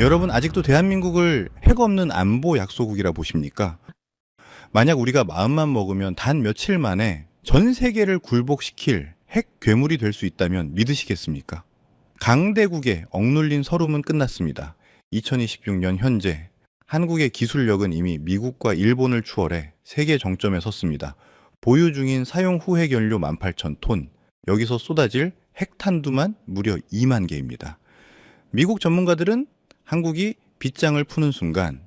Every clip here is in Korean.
여러분 아직도 대한민국을 핵 없는 안보 약소국이라 보십니까? 만약 우리가 마음만 먹으면 단 며칠 만에 전 세계를 굴복시킬 핵 괴물이 될 수 있다면 믿으시겠습니까? 강대국의 억눌린 서름은 끝났습니다. 2026년 현재 한국의 기술력은 이미 미국과 일본을 추월해 세계 정점에 섰습니다. 보유 중인 사용 후 핵연료 18,000톤, 여기서 쏟아질 핵탄두만 무려 2만 개입니다. 미국 전문가들은 한국이 빗장을 푸는 순간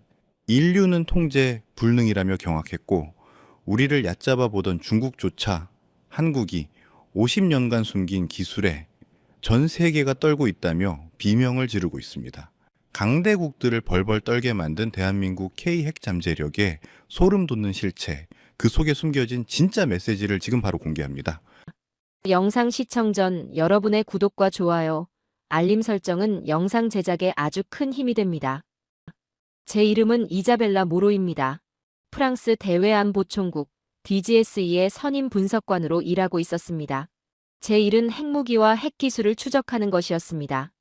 인류는 통제 불능이라며 경악했고, 우리를 얕잡아 보던 중국조차 한국이 50년간 숨긴 기술에 전 세계가 떨고 있다며 비명을 지르고 있습니다. 강대국들을 벌벌 떨게 만든 대한민국 K핵 잠재력에 소름 돋는 실체, 그 속에 숨겨진 진짜 메시지를 지금 바로 공개합니다. 영상 시청 전 여러분의 구독과 좋아요, 알림 설정은 영상 제작에 아주 큰 힘이 됩니다. 제 이름은 이자벨라 모로입니다. 프랑스 대외안보총국 DGSE의 선임 분석관으로 일하고 있었습니다. 제 일은 핵무기와 핵기술을 추적하는 것이었습니다.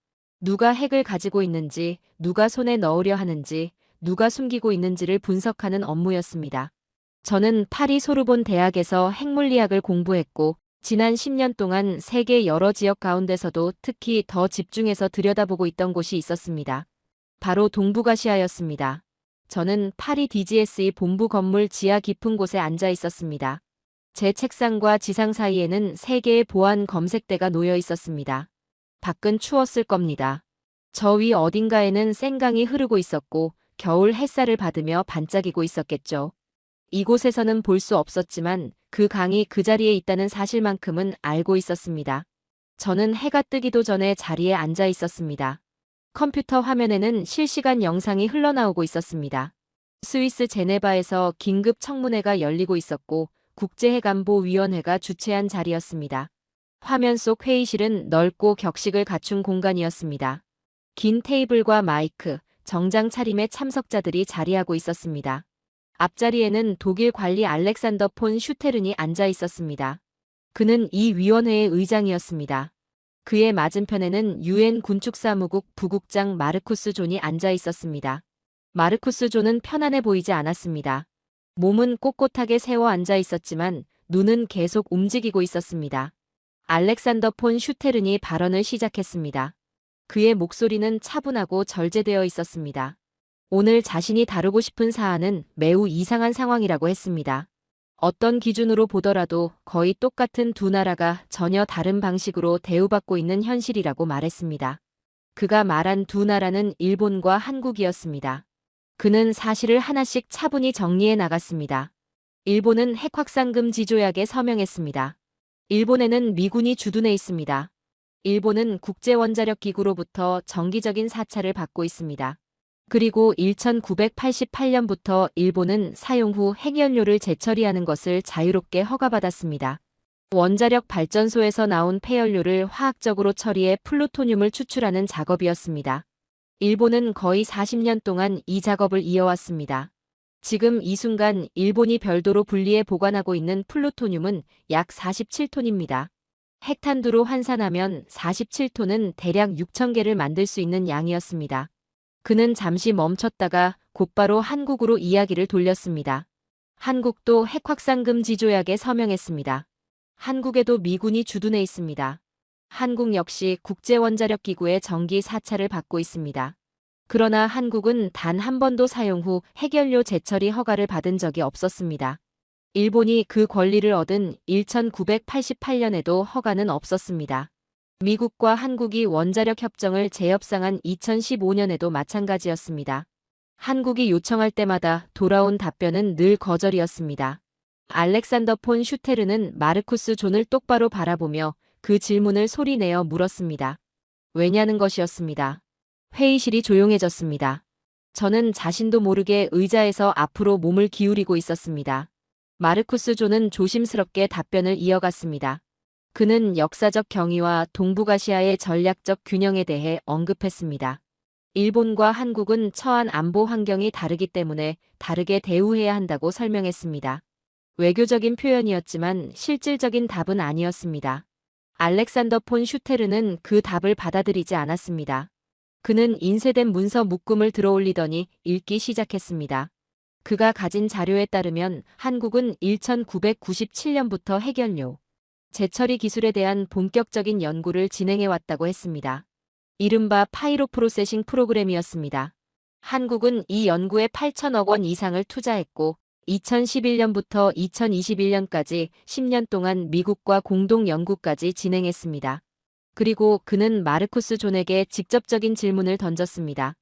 누가 핵을 가지고 있는지, 누가 손에 넣으려 하는지, 누가 숨기고 있는지를 분석하는 업무였습니다. 저는 파리 소르본 대학에서 핵물리학을 공부했고, 지난 10년 동안 세계 여러 지역 가운데서도 특히 더 집중해서 들여다보고 있던 곳이 있었습니다. 바로 동북아시아였습니다. 저는 파리 DGSE 본부 건물 지하 깊은 곳에 앉아 있었습니다. 제 책상과 지상 사이에는 세 개의 보안 검색대가 놓여 있었습니다. 밖은 추웠을 겁니다. 저 위 어딘가에는 생강이 흐르고 있었고 겨울 햇살을 받으며 반짝이고 있었겠죠. 이곳에서는 볼 수 없었지만 그 강이 그 자리에 있다는 사실만큼은 알고 있었습니다. 저는 해가 뜨기도 전에 자리에 앉아 있었습니다. 컴퓨터 화면에는 실시간 영상이 흘러나오고 있었습니다. 스위스 제네바에서 긴급 청문회가 열리고 있었고 국제핵안보위원회가 주최한 자리였습니다. 화면 속 회의실은 넓고 격식을 갖춘 공간이었습니다. 긴 테이블과 마이크, 정장 차림의 참석자들이 자리하고 있었습니다. 앞자리에는 독일 관리 알렉산더 폰 슈테른이 앉아 있었습니다. 그는 이 위원회의 의장이었습니다. 그의 맞은편에는 유엔 군축사무국 부국장 마르쿠스 존이 앉아 있었습니다. 마르쿠스 존은 편안해 보이지 않았습니다. 몸은 꼿꼿하게 세워 앉아 있었지만 눈은 계속 움직이고 있었습니다. 알렉산더 폰 슈테른이 발언을 시작했습니다. 그의 목소리는 차분하고 절제되어 있었습니다. 오늘 자신이 다루고 싶은 사안은 매우 이상한 상황이라고 했습니다. 어떤 기준으로 보더라도 거의 똑같은 두 나라가 전혀 다른 방식으로 대우받고 있는 현실이라고 말했습니다. 그가 말한 두 나라는 일본과 한국이었습니다. 그는 사실을 하나씩 차분히 정리해 나갔습니다. 일본은 핵확산금지 조약에 서명했습니다. 일본에는 미군이 주둔해 있습니다. 일본은 국제원자력기구로부터 정기적인 사찰을 받고 있습니다. 그리고 1988년부터 일본은 사용 후 핵연료를 재처리하는 것을 자유롭게 허가받았습니다. 원자력 발전소에서 나온 폐연료를 화학적으로 처리해 플루토늄을 추출하는 작업이었습니다. 일본은 거의 40년 동안 이 작업을 이어왔습니다. 지금 이 순간 일본이 별도로 분리해 보관하고 있는 플루토늄은 약 47톤입니다. 핵탄두로 환산하면 47톤은 대략 6,000개를 만들 수 있는 양이었습니다. 그는 잠시 멈췄다가 곧바로 한국으로 이야기를 돌렸습니다. 한국도 핵확산금지 조약에 서명했습니다. 한국에도 미군이 주둔해 있습니다. 한국 역시 국제원자력기구의 정기 사찰을 받고 있습니다. 그러나 한국은 단 한 번도 사용 후 핵연료 재처리 허가를 받은 적이 없었습니다. 일본이 그 권리를 얻은 1988년에도 허가는 없었습니다. 미국과 한국이 원자력 협정을 재협상한 2015년에도 마찬가지였습니다. 한국이 요청할 때마다 돌아온 답변은 늘 거절이었습니다. 알렉산더 폰 슈테르는 마르쿠스 존을 똑바로 바라보며 그 질문을 소리내어 물었습니다. 왜냐는 것이었습니다. 회의실이 조용해졌습니다. 저는 자신도 모르게 의자에서 앞으로 몸을 기울이고 있었습니다. 마르쿠스 존은 조심스럽게 답변을 이어갔습니다. 그는 역사적 경위와 동북아시아의 전략적 균형에 대해 언급했습니다. 일본과 한국은 처한 안보 환경이 다르기 때문에 다르게 대우해야 한다고 설명했습니다. 외교적인 표현이었지만 실질적인 답은 아니었습니다. 알렉산더 폰 슈테르는 그 답을 받아들이지 않았습니다. 그는 인쇄된 문서 묶음을 들어올리더니 읽기 시작했습니다. 그가 가진 자료에 따르면 한국은 1997년부터 핵연료, 재처리 기술에 대한 본격적인 연구를 진행해왔다고 했습니다. 이른바 파이로 프로세싱 프로그램이었습니다. 한국은 이 연구에 8천억 원 이상을 투자했고 2011년부터 2021년까지 10년 동안 미국과 공동 연구까지 진행했습니다. 그리고 그는 마르쿠스 존에게 직접적인 질문을 던졌습니다.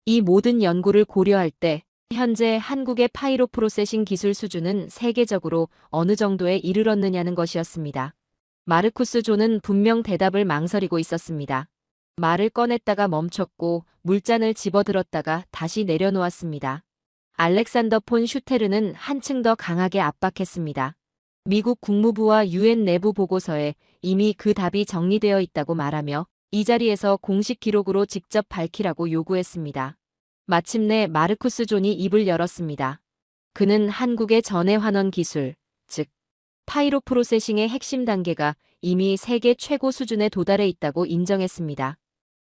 이 모든 연구를 고려할 때 현재 한국의 파이로 프로세싱 기술 수준은 세계적으로 어느 정도에 이르렀느냐는 것이었습니다. 마르쿠스 존은 분명 대답을 망설이고 있었습니다. 말을 꺼냈다가 멈췄고 물잔을 집어들었다가 다시 내려놓았습니다. 알렉산더 폰 슈테르는 한층 더 강하게 압박했습니다. 미국 국무부와 유엔 내부 보고서에 이미 그 답이 정리되어 있다고 말하며 이 자리에서 공식 기록으로 직접 밝히라고 요구했습니다. 마침내 마르쿠스 존이 입을 열었습니다. 그는 한국의 전해 환원 기술, 즉 파이로 프로세싱의 핵심 단계가 이미 세계 최고 수준에 도달해 있다고 인정했습니다.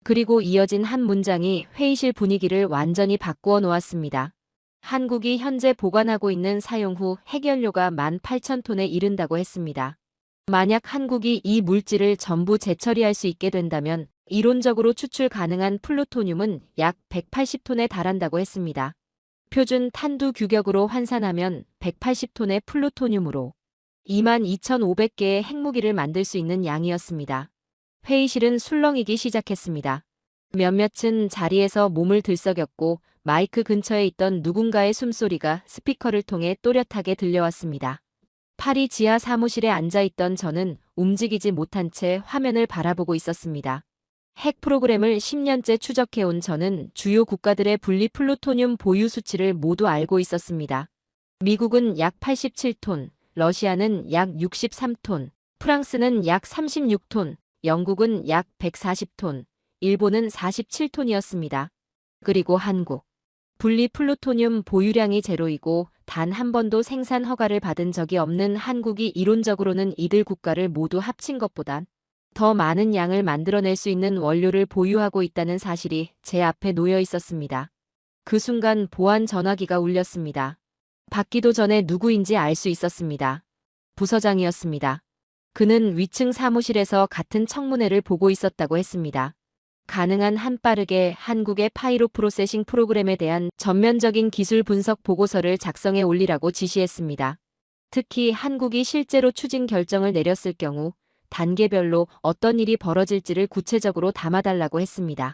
그리고 이어진 한 문장이 회의실 분위기를 완전히 바꾸어 놓았습니다. 한국이 현재 보관하고 있는 사용 후 핵연료가 18,000톤에 이른다고 했습니다. 만약 한국이 이 물질을 전부 재처리할 수 있게 된다면 이론적으로 추출 가능한 플루토늄은 약 180톤에 달한다고 했습니다. 표준 탄두 규격으로 환산하면 180톤의 플루토늄으로 22,500개의 핵무기를 만들 수 있는 양이었습니다. 회의실은 술렁이기 시작했습니다. 몇몇은 자리에서 몸을 들썩였고 마이크 근처에 있던 누군가의 숨소리가 스피커를 통해 또렷하게 들려왔습니다. 파리 지하 사무실에 앉아있던 저는 움직이지 못한 채 화면을 바라보고 있었습니다. 핵 프로그램을 10년째 추적해온 저는 주요 국가들의 분리 플루토늄 보유 수치를 모두 알고 있었습니다. 미국은 약 87톤, 러시아는 약 63톤, 프랑스는 약 36톤, 영국은 약 140톤, 일본은 47톤이었습니다. 그리고 한국. 분리 플루토늄 보유량이 제로이고 단 한 번도 생산 허가를 받은 적이 없는 한국이 이론적으로는 이들 국가를 모두 합친 것보단 더 많은 양을 만들어낼 수 있는 원료를 보유하고 있다는 사실이 제 앞에 놓여 있었습니다. 그 순간 보안 전화기가 울렸습니다. 받기도 전에 누구인지 알 수 있었습니다. 부서장이었습니다. 그는 위층 사무실에서 같은 청문회를 보고 있었다고 했습니다. 가능한 한 빠르게 한국의 파이로 프로세싱 프로그램에 대한 전면적인 기술 분석 보고서를 작성해 올리라고 지시했습니다. 특히 한국이 실제로 추진 결정을 내렸을 경우 단계별로 어떤 일이 벌어질지를 구체적으로 담아달라고 했습니다.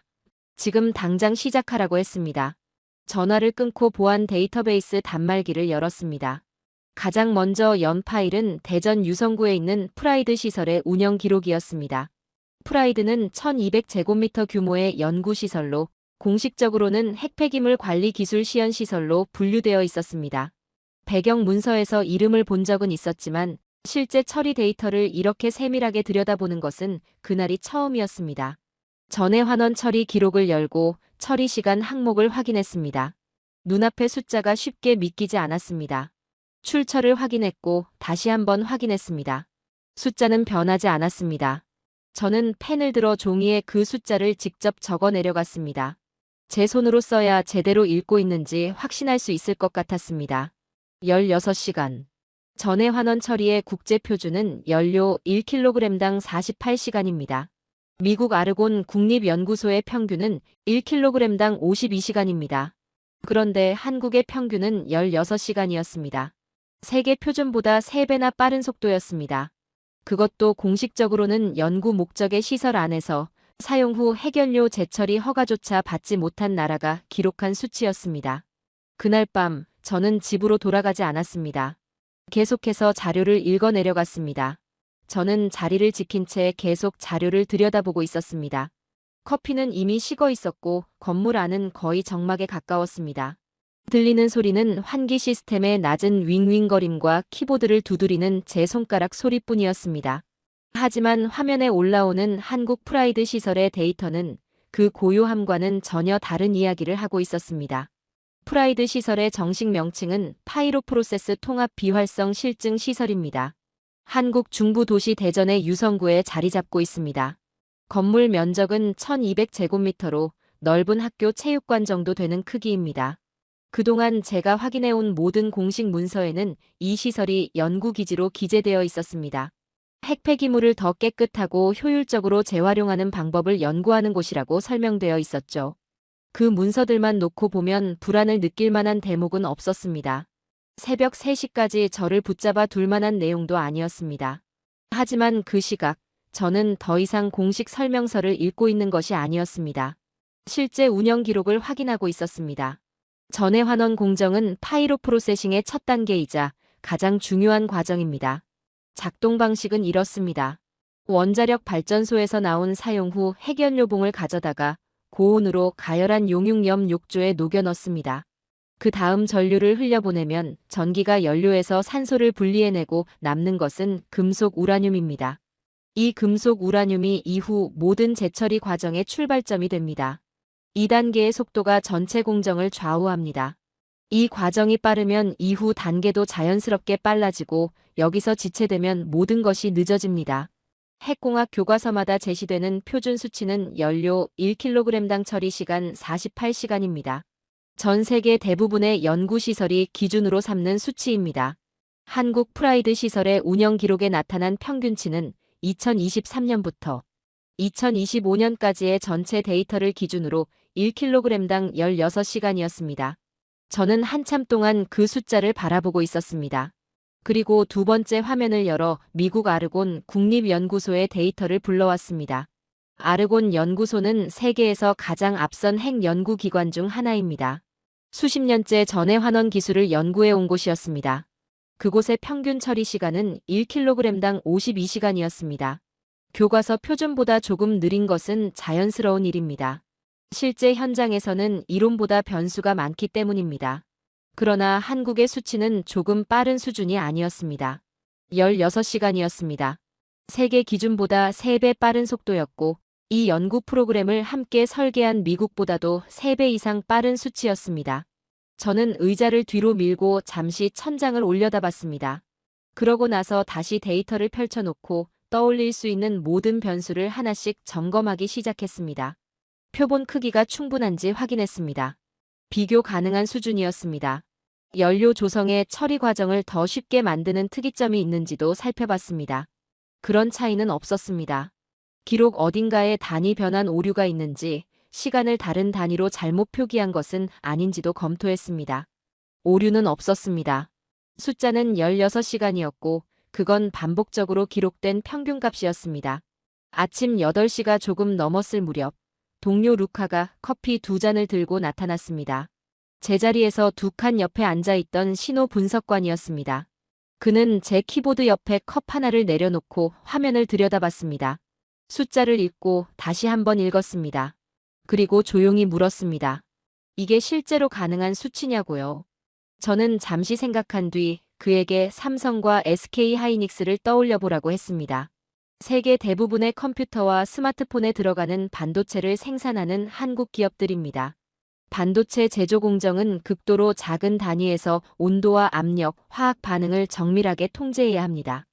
지금 당장 시작하라고 했습니다. 전화를 끊고 보안 데이터베이스 단말기를 열었습니다. 가장 먼저 연 파일은 대전 유성구에 있는 프라이드 시설의 운영 기록이었습니다. 프라이드는 1200제곱미터 규모의 연구시설로 공식적으로는 핵폐기물 관리 기술 시연 시설로 분류되어 있었습니다. 배경 문서에서 이름을 본 적은 있었지만 실제 처리 데이터를 이렇게 세밀하게 들여다보는 것은 그날이 처음이었습니다. 전해 환원 처리 기록을 열고 처리 시간 항목을 확인했습니다. 눈앞의 숫자가 쉽게 믿기지 않았습니다. 출처를 확인했고 다시 한번 확인했습니다. 숫자는 변하지 않았습니다. 저는 펜을 들어 종이에 그 숫자를 직접 적어 내려갔습니다. 제 손으로 써야 제대로 읽고 있는지 확신할 수 있을 것 같았습니다. 16시간. 전해 환원 처리의 국제 표준은 연료 1kg당 48시간입니다. 미국 아르곤 국립연구소의 평균은 1kg당 52시간입니다. 그런데 한국의 평균은 16시간이었습니다. 세계 표준보다 3배나 빠른 속도였습니다. 그것도 공식적으로는 연구 목적의 시설 안에서 사용 후 핵연료 재처리 허가조차 받지 못한 나라가 기록한 수치였습니다. 그날 밤 저는 집으로 돌아가지 않았습니다. 계속해서 자료를 읽어 내려갔습니다. 저는 자리를 지킨 채 계속 자료를 들여다보고 있었습니다. 커피는 이미 식어 있었고 건물 안은 거의 정막에 가까웠습니다. 들리는 소리는 환기 시스템의 낮은 윙윙거림과 키보드를 두드리는 제 손가락 소리뿐이었습니다. 하지만 화면에 올라오는 한국 프라이드 시설의 데이터는 그 고요함과는 전혀 다른 이야기를 하고 있었습니다. 프라이드 시설의 정식 명칭은 파이로 프로세스 통합 비활성 실증 시설입니다. 한국 중부 도시 대전의 유성구에 자리 잡고 있습니다. 건물 면적은 1200제곱미터로 넓은 학교 체육관 정도 되는 크기입니다. 그동안 제가 확인해온 모든 공식 문서에는 이 시설이 연구기지로 기재되어 있었습니다. 핵폐기물을 더 깨끗하고 효율적으로 재활용하는 방법을 연구하는 곳이라고 설명되어 있었죠. 그 문서들만 놓고 보면 불안을 느낄 만한 대목은 없었습니다. 새벽 3시까지 저를 붙잡아 둘 만한 내용도 아니었습니다. 하지만 그 시각, 저는 더 이상 공식 설명서를 읽고 있는 것이 아니었습니다. 실제 운영 기록을 확인하고 있었습니다. 전해환원 공정은 파이로 프로세싱의 첫 단계이자 가장 중요한 과정입니다. 작동 방식은 이렇습니다. 원자력 발전소에서 나온 사용 후 핵연료봉을 가져다가 고온으로 가열한 용융염 욕조에 녹여 넣습니다. 그 다음 전류를 흘려보내면 전기가 연료에서 산소를 분리해내고 남는 것은 금속 우라늄입니다. 이 금속 우라늄이 이후 모든 재처리 과정의 출발점이 됩니다. 2단계의 속도가 전체 공정을 좌우합니다. 이 과정이 빠르면 이후 단계도 자연스럽게 빨라지고 여기서 지체되면 모든 것이 늦어집니다. 핵공학 교과서마다 제시되는 표준 수치는 연료 1kg당 처리 시간 48시간입니다. 전 세계 대부분의 연구시설이 기준으로 삼는 수치입니다. 한국 프라이드 시설의 운영 기록에 나타난 평균치는 2023년부터 2025년까지의 전체 데이터를 기준으로 1kg당 16시간이었습니다. 저는 한참 동안 그 숫자를 바라보고 있었습니다. 그리고 두 번째 화면을 열어 미국 아르곤 국립연구소의 데이터를 불러왔습니다. 아르곤 연구소는 세계에서 가장 앞선 핵 연구기관 중 하나입니다. 수십 년째 전해환원 기술을 연구해 온 곳이었습니다. 그곳의 평균 처리 시간은 1kg당 52시간이었습니다. 교과서 표준보다 조금 느린 것은 자연스러운 일입니다. 실제 현장에서는 이론보다 변수가 많기 때문입니다. 그러나 한국의 수치는 조금 빠른 수준이 아니었습니다. 16시간이었습니다. 세계 기준보다 3배 빠른 속도였고 이 연구 프로그램을 함께 설계한 미국보다도 3배 이상 빠른 수치였습니다. 저는 의자를 뒤로 밀고 잠시 천장을 올려다봤습니다. 그러고 나서 다시 데이터를 펼쳐놓고 떠올릴 수 있는 모든 변수를 하나씩 점검하기 시작했습니다. 표본 크기가 충분한지 확인했습니다. 비교 가능한 수준이었습니다. 연료 조성의 처리 과정을 더 쉽게 만드는 특이점이 있는지도 살펴봤습니다. 그런 차이는 없었습니다. 기록 어딘가에 단위 변환 오류가 있는지, 시간을 다른 단위로 잘못 표기한 것은 아닌지도 검토했습니다. 오류는 없었습니다. 숫자는 16시간이었고 그건 반복적으로 기록된 평균값이었습니다. 아침 8시가 조금 넘었을 무렵 동료 루카가 커피 2잔을 들고 나타났습니다. 제자리에서 두 칸 옆에 앉아있던 신호 분석관이었습니다. 그는 제 키보드 옆에 컵 하나를 내려놓고 화면을 들여다봤습니다. 숫자를 읽고 다시 한번 읽었습니다. 그리고 조용히 물었습니다. 이게 실제로 가능한 수치냐고요? 저는 잠시 생각한 뒤 그에게 삼성과 SK 하이닉스를 떠올려보라고 했습니다. 세계 대부분의 컴퓨터와 스마트폰에 들어가는 반도체를 생산하는 한국 기업들입니다. 반도체 제조 공정은 극도로 작은 단위에서 온도와 압력, 화학 반응을 정밀하게 통제해야 합니다.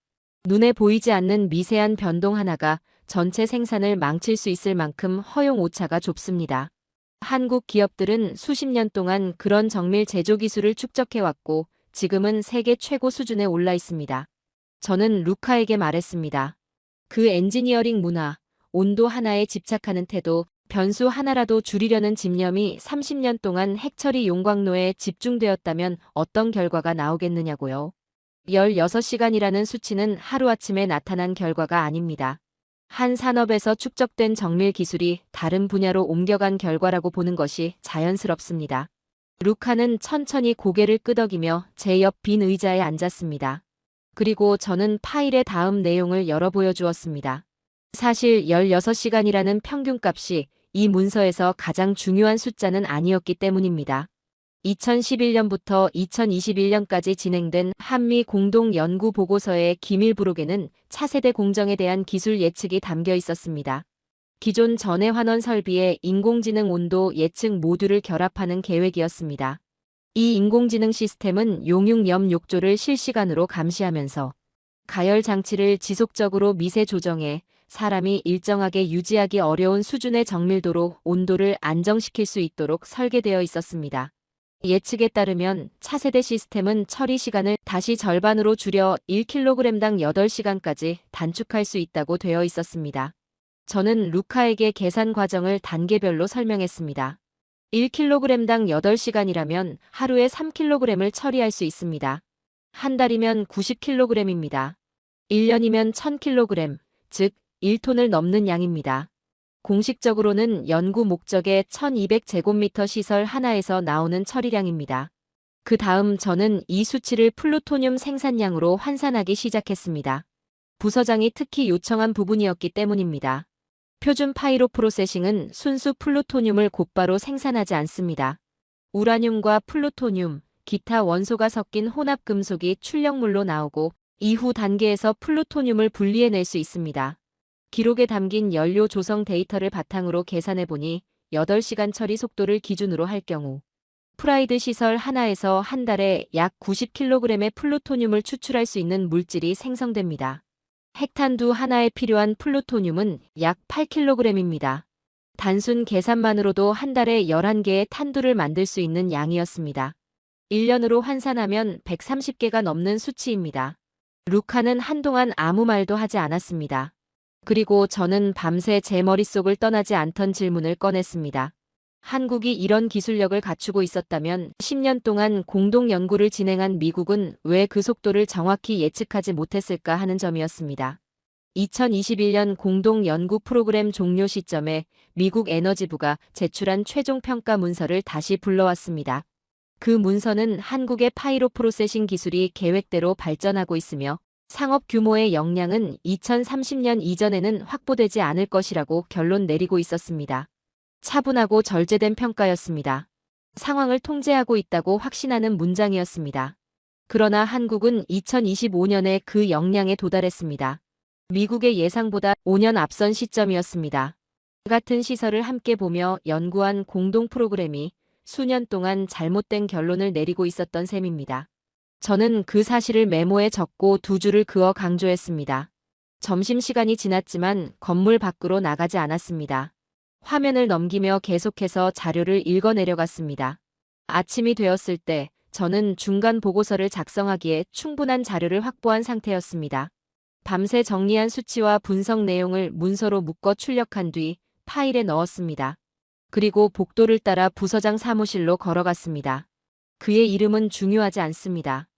눈에 보이지 않는 미세한 변동 하나가 전체 생산을 망칠 수 있을 만큼 허용 오차가 좁습니다. 한국 기업들은 수십 년 동안 그런 정밀 제조 기술을 축적해왔고 지금은 세계 최고 수준에 올라 있습니다. 저는 루카에게 말했습니다. 그 엔지니어링 문화, 온도 하나에 집착하는 태도, 변수 하나라도 줄이려는 집념이 30년 동안 핵처리 용광로에 집중되었다면 어떤 결과가 나오겠느냐고요. 16시간이라는 수치는 하루아침에 나타난 결과가 아닙니다. 한 산업에서 축적된 정밀 기술이 다른 분야로 옮겨간 결과라고 보는 것이 자연스럽습니다. 루카는 천천히 고개를 끄덕이며 제 옆 빈 의자에 앉았습니다. 그리고 저는 파일의 다음 내용을 열어 보여주었습니다. 사실 16시간이라는 평균값이 이 문서에서 가장 중요한 숫자는 아니었기 때문입니다. 2011년부터 2021년까지 진행된 한미 공동 연구 보고서의 기밀 부록에는 차세대 공정에 대한 기술 예측이 담겨 있었습니다. 기존 전해환원 설비에 인공지능 온도 예측 모듈을 결합하는 계획이었습니다. 이 인공지능 시스템은 용융염 욕조를 실시간으로 감시하면서 가열 장치를 지속적으로 미세 조정해 사람이 일정하게 유지하기 어려운 수준의 정밀도로 온도를 안정시킬 수 있도록 설계되어 있었습니다. 예측에 따르면 차세대 시스템은 처리 시간을 다시 절반으로 줄여 1kg당 8시간까지 단축할 수 있다고 되어 있었습니다. 저는 루카에게 계산 과정을 단계별로 설명했습니다. 1kg당 8시간이라면 하루에 3kg을 처리할 수 있습니다. 한 달이면 90kg입니다. 1년이면 1000kg, 즉 1톤을 넘는 양입니다. 공식적으로는 연구 목적의 1200제곱미터 시설 하나에서 나오는 처리량입니다. 그 다음 저는 이 수치를 플루토늄 생산량으로 환산하기 시작했습니다. 부서장이 특히 요청한 부분이었기 때문입니다. 표준 파이로 프로세싱은 순수 플루토늄을 곧바로 생산하지 않습니다. 우라늄과 플루토늄, 기타 원소가 섞인 혼합 금속이 출력물로 나오고 이후 단계에서 플루토늄을 분리해낼 수 있습니다. 기록에 담긴 연료 조성 데이터를 바탕으로 계산해보니 8시간 처리 속도를 기준으로 할 경우 프라이드 시설 하나에서 한 달에 약 90kg의 플루토늄을 추출할 수 있는 물질이 생성됩니다. 핵탄두 하나에 필요한 플루토늄은 약 8kg입니다. 단순 계산만으로도 한 달에 11개의 탄두를 만들 수 있는 양이었습니다. 1년으로 환산하면 130개가 넘는 수치입니다. 루카는 한동안 아무 말도 하지 않았습니다. 그리고 저는 밤새 제 머릿속을 떠나지 않던 질문을 꺼냈습니다. 한국이 이런 기술력을 갖추고 있었다면 10년 동안 공동 연구를 진행한 미국은 왜 그 속도를 정확히 예측하지 못했을까 하는 점이었습니다. 2021년 공동 연구 프로그램 종료 시점에 미국 에너지부가 제출한 최종 평가 문서를 다시 불러왔습니다. 그 문서는 한국의 파이로 프로세싱 기술이 계획대로 발전하고 있으며 상업 규모의 역량은 2030년 이전에는 확보되지 않을 것이라고 결론 내리고 있었습니다. 차분하고 절제된 평가였습니다. 상황을 통제하고 있다고 확신하는 문장이었습니다. 그러나 한국은 2025년에 그 역량에 도달했습니다. 미국의 예상보다 5년 앞선 시점이었습니다. 같은 시설을 함께 보며 연구한 공동 프로그램이 수년 동안 잘못된 결론을 내리고 있었던 셈입니다. 저는 그 사실을 메모에 적고 2줄을 그어 강조했습니다. 점심시간이 지났지만 건물 밖으로 나가지 않았습니다. 화면을 넘기며 계속해서 자료를 읽어 내려갔습니다. 아침이 되었을 때 저는 중간 보고서를 작성하기에 충분한 자료를 확보한 상태였습니다. 밤새 정리한 수치와 분석 내용을 문서로 묶어 출력한 뒤 파일에 넣었습니다. 그리고 복도를 따라 부서장 사무실로 걸어갔습니다. 그의 이름은 중요하지 않습니다.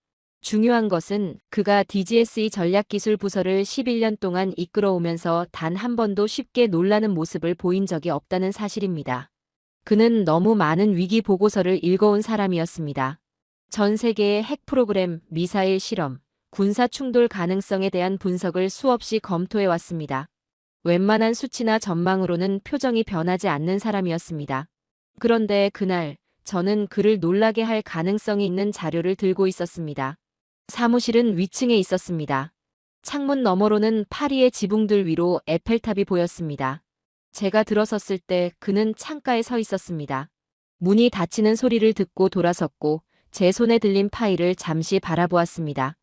중요한 것은 그가 DGSE 전략기술 부서를 11년 동안 이끌어오면서 단 한 번도 쉽게 놀라는 모습을 보인 적이 없다는 사실입니다. 그는 너무 많은 위기 보고서를 읽어온 사람이었습니다. 전 세계의 핵 프로그램, 미사일 실험, 군사 충돌 가능성에 대한 분석을 수없이 검토해왔습니다. 웬만한 수치나 전망으로는 표정이 변하지 않는 사람이었습니다. 그런데 그날 저는 그를 놀라게 할 가능성이 있는 자료를 들고 있었습니다. 사무실은 위층에 있었습니다. 창문 너머로는 파리의 지붕들 위로 에펠탑이 보였습니다. 제가 들어섰을 때 그는 창가에 서 있었습니다. 문이 닫히는 소리를 듣고 돌아섰고 제 손에 들린 파일을 잠시 바라보았습니다.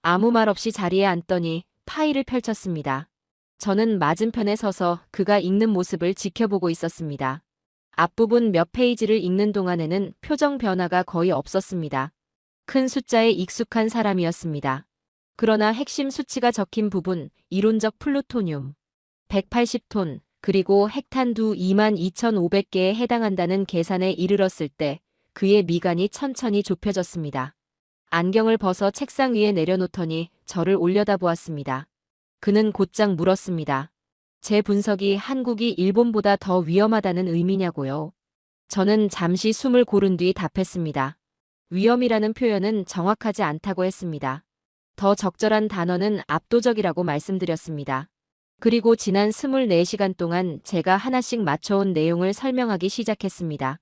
아무 말 없이 자리에 앉더니 파일을 펼쳤습니다. 저는 맞은편에 서서 그가 읽는 모습을 지켜보고 있었습니다. 앞부분 몇 페이지를 읽는 동안에는 표정 변화가 거의 없었습니다. 큰 숫자에 익숙한 사람이었습니다. 그러나 핵심 수치가 적힌 부분, 이론적 플루토늄 180톤, 그리고 핵탄두 22,500개에 해당한다는 계산에 이르렀을 때 그의 미간이 천천히 좁혀졌습니다. 안경을 벗어 책상 위에 내려놓더니 저를 올려다보았습니다. 그는 곧장 물었습니다. 제 분석이 한국이 일본보다 더 위험하다는 의미냐고요. 저는 잠시 숨을 고른 뒤 답했습니다. 위험이라는 표현은 정확하지 않다고 했습니다. 더 적절한 단어는 압도적이라고 말씀드렸습니다. 그리고 지난 24시간 동안 제가 하나씩 맞춰온 내용을 설명하기 시작했습니다.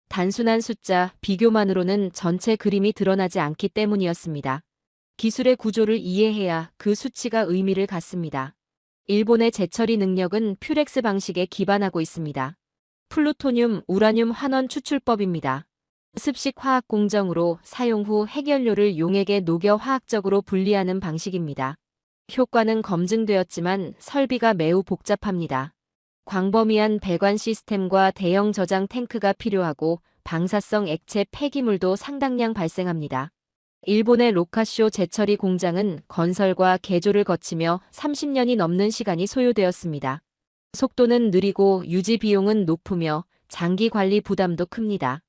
단순한 숫자, 비교만으로는 전체 그림이 드러나지 않기 때문이었습니다. 기술의 구조를 이해해야 그 수치가 의미를 갖습니다. 일본의 재처리 능력은 퓨렉스 방식에 기반하고 있습니다. 플루토늄, 우라늄 환원 추출법입니다. 습식 화학 공정으로 사용 후 핵연료를 용액에 녹여 화학적으로 분리하는 방식입니다. 효과는 검증되었지만 설비가 매우 복잡합니다. 광범위한 배관 시스템과 대형 저장 탱크가 필요하고 방사성 액체 폐기물도 상당량 발생합니다. 일본의 로카쇼 재처리 공장은 건설과 개조를 거치며 30년이 넘는 시간이 소요되었습니다. 속도는 느리고 유지 비용은 높으며 장기 관리 부담도 큽니다.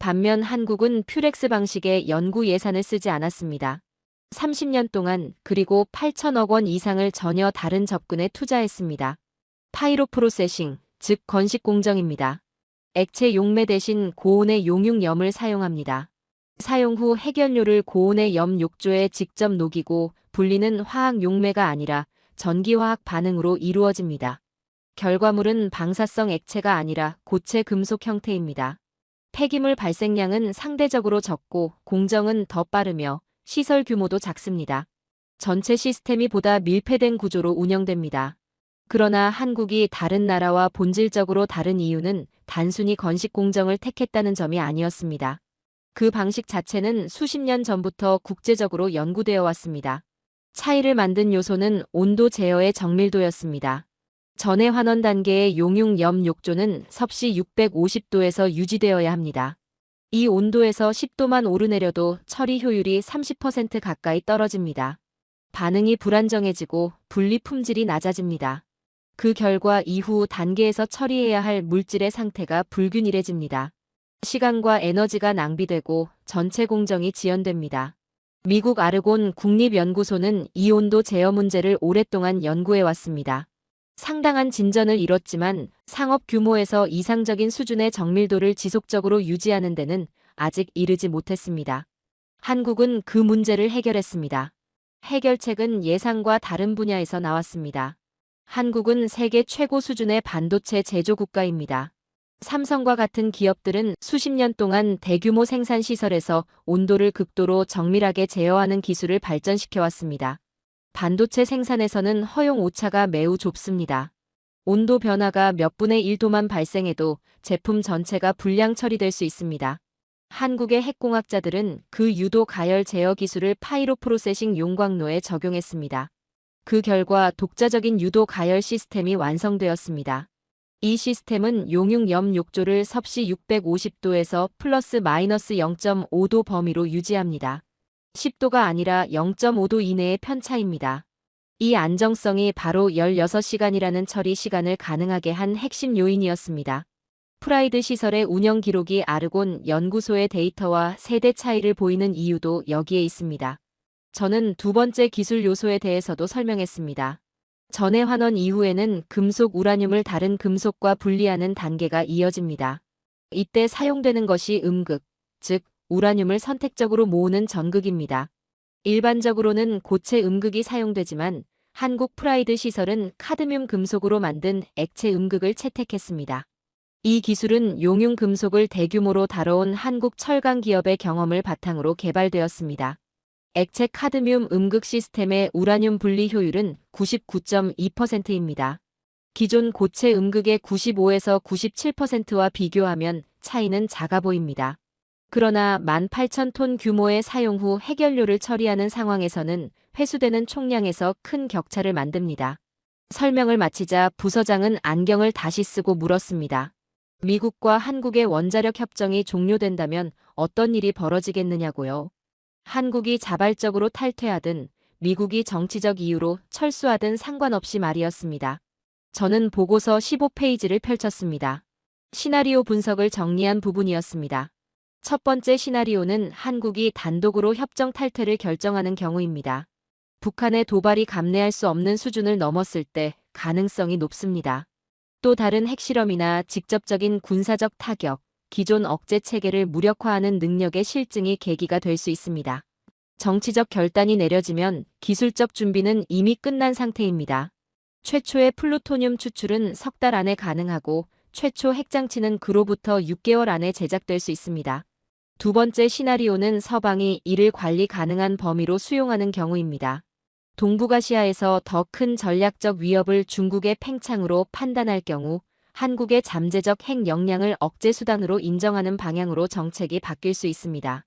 반면 한국은 퓨렉스 방식의 연구 예산을 쓰지 않았습니다. 30년 동안 그리고 8천억 원 이상을 전혀 다른 접근에 투자했습니다. 파이로 프로세싱, 즉 건식 공정입니다. 액체 용매 대신 고온의 용융염을 사용합니다. 사용 후 해결료를 고온의 염 욕조에 직접 녹이고 분리는 화학 용매가 아니라 전기화학 반응으로 이루어집니다. 결과물은 방사성 액체가 아니라 고체 금속 형태입니다. 폐기물 발생량은 상대적으로 적고 공정은 더 빠르며 시설 규모도 작습니다. 전체 시스템이 보다 밀폐된 구조로 운영됩니다. 그러나 한국이 다른 나라와 본질적으로 다른 이유는 단순히 건식 공정을 택했다는 점이 아니었습니다. 그 방식 자체는 수십 년 전부터 국제적으로 연구되어 왔습니다. 차이를 만든 요소는 온도 제어의 정밀도였습니다. 전해 환원 단계의 용융염 욕조는 섭씨 650도에서 유지되어야 합니다. 이 온도에서 10도만 오르내려도 처리 효율이 30% 가까이 떨어집니다. 반응이 불안정해지고 분리 품질이 낮아집니다. 그 결과 이후 단계에서 처리해야 할 물질의 상태가 불균일해집니다. 시간과 에너지가 낭비되고 전체 공정이 지연됩니다. 미국 아르곤 국립연구소는 이 온도 제어 문제를 오랫동안 연구해왔습니다. 상당한 진전을 이뤘지만 상업 규모에서 이상적인 수준의 정밀도를 지속적으로 유지하는 데는 아직 이르지 못했습니다. 한국은 그 문제를 해결했습니다. 해결책은 예상과 다른 분야에서 나왔습니다. 한국은 세계 최고 수준의 반도체 제조 국가입니다. 삼성과 같은 기업들은 수십 년 동안 대규모 생산 시설에서 온도를 극도로 정밀하게 제어하는 기술을 발전시켜왔습니다. 반도체 생산에서는 허용 오차가 매우 좁습니다. 온도 변화가 몇 분의 1도만 발생해도 제품 전체가 불량 처리될 수 있습니다. 한국의 핵공학자들은 그 유도 가열 제어 기술을 파이로 프로세싱 용광로에 적용했습니다. 그 결과 독자적인 유도 가열 시스템이 완성되었습니다. 이 시스템은 용융염 욕조를 섭씨 650도에서 플러스 마이너스 0.5도 범위로 유지합니다. 10도가 아니라 0.5도 이내의 편차입니다. 이 안정성이 바로 16시간이라는 처리 시간을 가능하게 한 핵심 요인이었습니다. 프라이드 시설의 운영 기록이 아르곤 연구소의 데이터와 세대 차이를 보이는 이유도 여기에 있습니다. 저는 두 번째 기술 요소에 대해서도 설명했습니다. 전해 환원 이후에는 금속 우라늄을 다른 금속과 분리하는 단계가 이어집니다. 이때 사용되는 것이 음극, 즉 우라늄을 선택적으로 모으는 전극입니다. 일반적으로는 고체 음극이 사용되지만 한국 프라이드 시설은 카드뮴 금속으로 만든 액체 음극을 채택했습니다. 이 기술은 용융 금속을 대규모로 다뤄온 한국 철강 기업의 경험을 바탕으로 개발되었습니다. 액체 카드뮴 음극 시스템의 우라늄 분리 효율은 99.2%입니다. 기존 고체 음극의 95에서 97%와 비교하면 차이는 작아 보입니다. 그러나 18,000톤 규모의 사용 후 해결료를 처리하는 상황에서는 회수되는 총량에서 큰 격차를 만듭니다. 설명을 마치자 부서장은 안경을 다시 쓰고 물었습니다. 미국과 한국의 원자력 협정이 종료된다면 어떤 일이 벌어지겠느냐고요? 한국이 자발적으로 탈퇴하든 미국이 정치적 이유로 철수하든 상관없이 말이었습니다. 저는 보고서 15페이지를 펼쳤습니다. 시나리오 분석을 정리한 부분이었습니다. 첫 번째 시나리오는 한국이 단독으로 협정 탈퇴를 결정하는 경우입니다. 북한의 도발이 감내할 수 없는 수준을 넘었을 때 가능성이 높습니다. 또 다른 핵실험이나 직접적인 군사적 타격, 기존 억제 체계를 무력화하는 능력의 실증이 계기가 될 수 있습니다. 정치적 결단이 내려지면 기술적 준비는 이미 끝난 상태입니다. 최초의 플루토늄 추출은 석 달 안에 가능하고 최초 핵장치는 그로부터 6개월 안에 제작될 수 있습니다. 두 번째 시나리오는 서방이 이를 관리 가능한 범위로 수용하는 경우입니다. 동북아시아에서 더 큰 전략적 위협을 중국의 팽창으로 판단할 경우 한국의 잠재적 핵 역량을 억제 수단으로 인정하는 방향으로 정책이 바뀔 수 있습니다.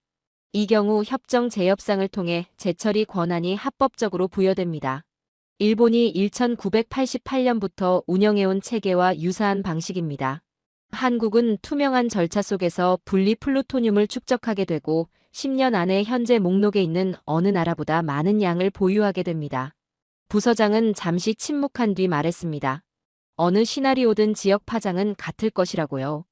이 경우 협정 재협상을 통해 재처리 권한이 합법적으로 부여됩니다. 일본이 1988년부터 운영해온 체계와 유사한 방식입니다. 한국은 투명한 절차 속에서 분리 플루토늄을 축적하게 되고 10년 안에 현재 목록에 있는 어느 나라보다 많은 양을 보유하게 됩니다. 부서장은 잠시 침묵한 뒤 말했습니다. 어느 시나리오든 지역 파장은 같을 것이라고요.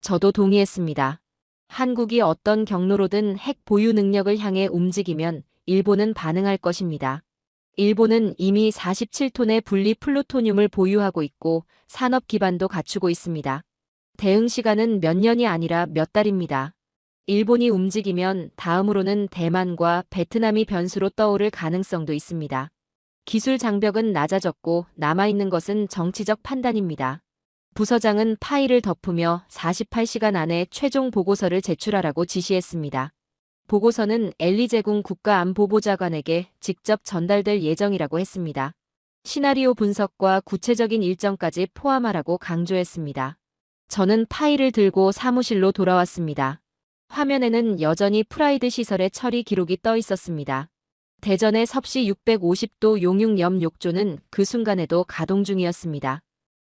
저도 동의했습니다. 한국이 어떤 경로로든 핵 보유 능력을 향해 움직이면 일본은 반응할 것입니다. 일본은 이미 47톤의 분리 플루토늄을 보유하고 있고 산업 기반도 갖추고 있습니다. 대응 시간은 몇 년이 아니라 몇 달입니다. 일본이 움직이면 다음으로는 대만과 베트남이 변수로 떠오를 가능성도 있습니다. 기술 장벽은 낮아졌고 남아있는 것은 정치적 판단입니다. 부서장은 파일을 덮으며 48시간 안에 최종 보고서를 제출하라고 지시했습니다. 보고서는 엘리제궁 국가안보보좌관에게 직접 전달될 예정이라고 했습니다. 시나리오 분석과 구체적인 일정까지 포함하라고 강조했습니다. 저는 파일을 들고 사무실로 돌아왔습니다. 화면에는 여전히 프라이드 시설의 처리 기록이 떠 있었습니다. 대전의 섭씨 650도 용융염 욕조는 그 순간에도 가동 중이었습니다.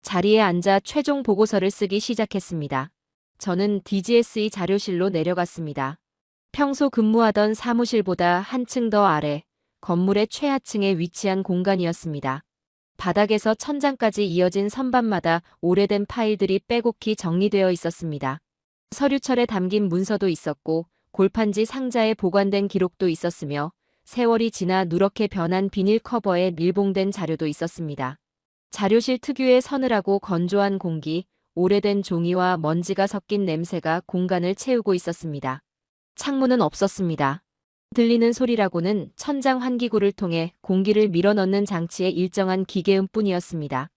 자리에 앉아 최종 보고서를 쓰기 시작했습니다. 저는 DGSE 자료실로 내려갔습니다. 평소 근무하던 사무실보다 한층 더 아래, 건물의 최하층에 위치한 공간이었습니다. 바닥에서 천장까지 이어진 선반마다 오래된 파일들이 빼곡히 정리되어 있었습니다. 서류철에 담긴 문서도 있었고 골판지 상자에 보관된 기록도 있었으며 세월이 지나 누렇게 변한 비닐 커버에 밀봉된 자료도 있었습니다. 자료실 특유의 서늘하고 건조한 공기, 오래된 종이와 먼지가 섞인 냄새가 공간을 채우고 있었습니다. 창문은 없었습니다. 들리는 소리라고는 천장 환기구를 통해 공기를 밀어넣는 장치의 일정한 기계음뿐이었습니다.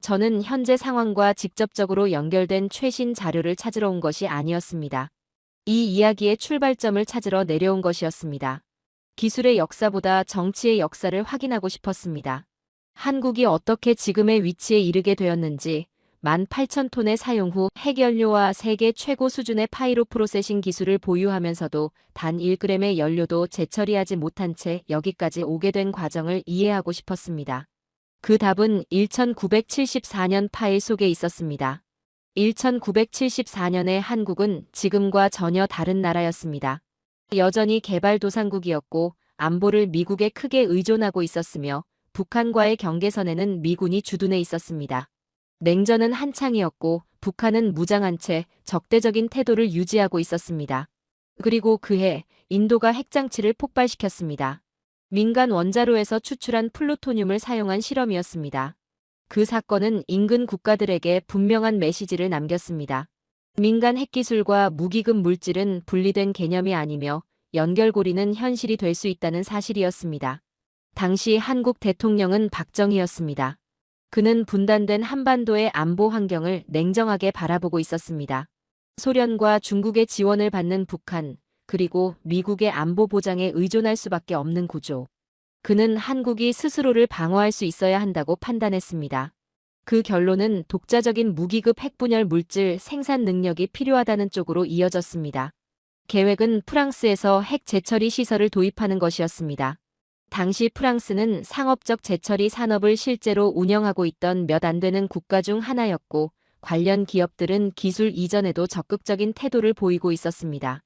저는 현재 상황과 직접적으로 연결된 최신 자료를 찾으러 온 것이 아니었습니다. 이 이야기의 출발점을 찾으러 내려온 것이었습니다. 기술의 역사보다 정치의 역사를 확인하고 싶었습니다. 한국이 어떻게 지금의 위치에 이르게 되었는지, 18,000톤의 사용 후 핵연료와 세계 최고 수준의 파이로 프로세싱 기술을 보유하면서도 단 1g의 연료도 재처리하지 못한 채 여기까지 오게 된 과정을 이해하고 싶었습니다. 그 답은 1974년 파일 속에 있었습니다. 1974년의 한국은 지금과 전혀 다른 나라였습니다. 여전히 개발도상국이었고 안보를 미국에 크게 의존하고 있었으며 북한과의 경계선에는 미군이 주둔해 있었습니다. 냉전은 한창이었고 북한은 무장한 채 적대적인 태도를 유지하고 있었습니다. 그리고 그해 인도가 핵장치를 폭발시켰습니다. 민간 원자로에서 추출한 플루토늄을 사용한 실험이었습니다. 그 사건은 인근 국가들에게 분명한 메시지를 남겼습니다. 민간 핵기술과 무기급 물질은 분리된 개념이 아니며 연결고리는 현실이 될 수 있다는 사실이었습니다. 당시 한국 대통령은 박정희였습니다. 그는 분단된 한반도의 안보 환경을 냉정하게 바라보고 있었습니다. 소련과 중국의 지원을 받는 북한, 그리고 미국의 안보 보장에 의존할 수밖에 없는 구조. 그는 한국이 스스로를 방어할 수 있어야 한다고 판단했습니다. 그 결론은 독자적인 무기급 핵분열 물질 생산 능력이 필요하다는 쪽으로 이어졌습니다. 계획은 프랑스에서 핵 재처리 시설을 도입하는 것이었습니다. 당시 프랑스는 상업적 재처리 산업을 실제로 운영하고 있던 몇 안 되는 국가 중 하나였고 관련 기업들은 기술 이전에도 적극적인 태도를 보이고 있었습니다.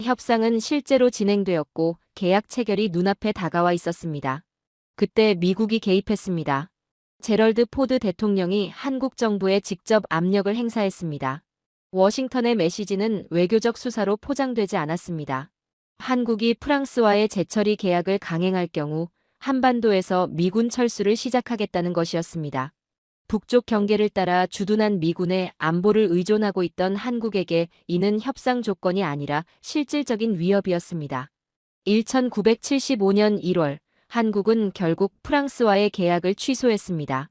협상은 실제로 진행되었고 계약 체결이 눈앞에 다가와 있었습니다. 그때 미국이 개입했습니다. 제럴드 포드 대통령이 한국 정부에 직접 압력을 행사했습니다. 워싱턴의 메시지는 외교적 수사로 포장되지 않았습니다. 한국이 프랑스와의 재처리 계약을 강행할 경우 한반도에서 미군 철수를 시작하겠다는 것이었습니다. 북쪽 경계를 따라 주둔한 미군의 안보를 의존하고 있던 한국에게 이는 협상 조건이 아니라 실질적인 위협이었습니다. 1975년 1월 한국은 결국 프랑스와의 계약을 취소했습니다.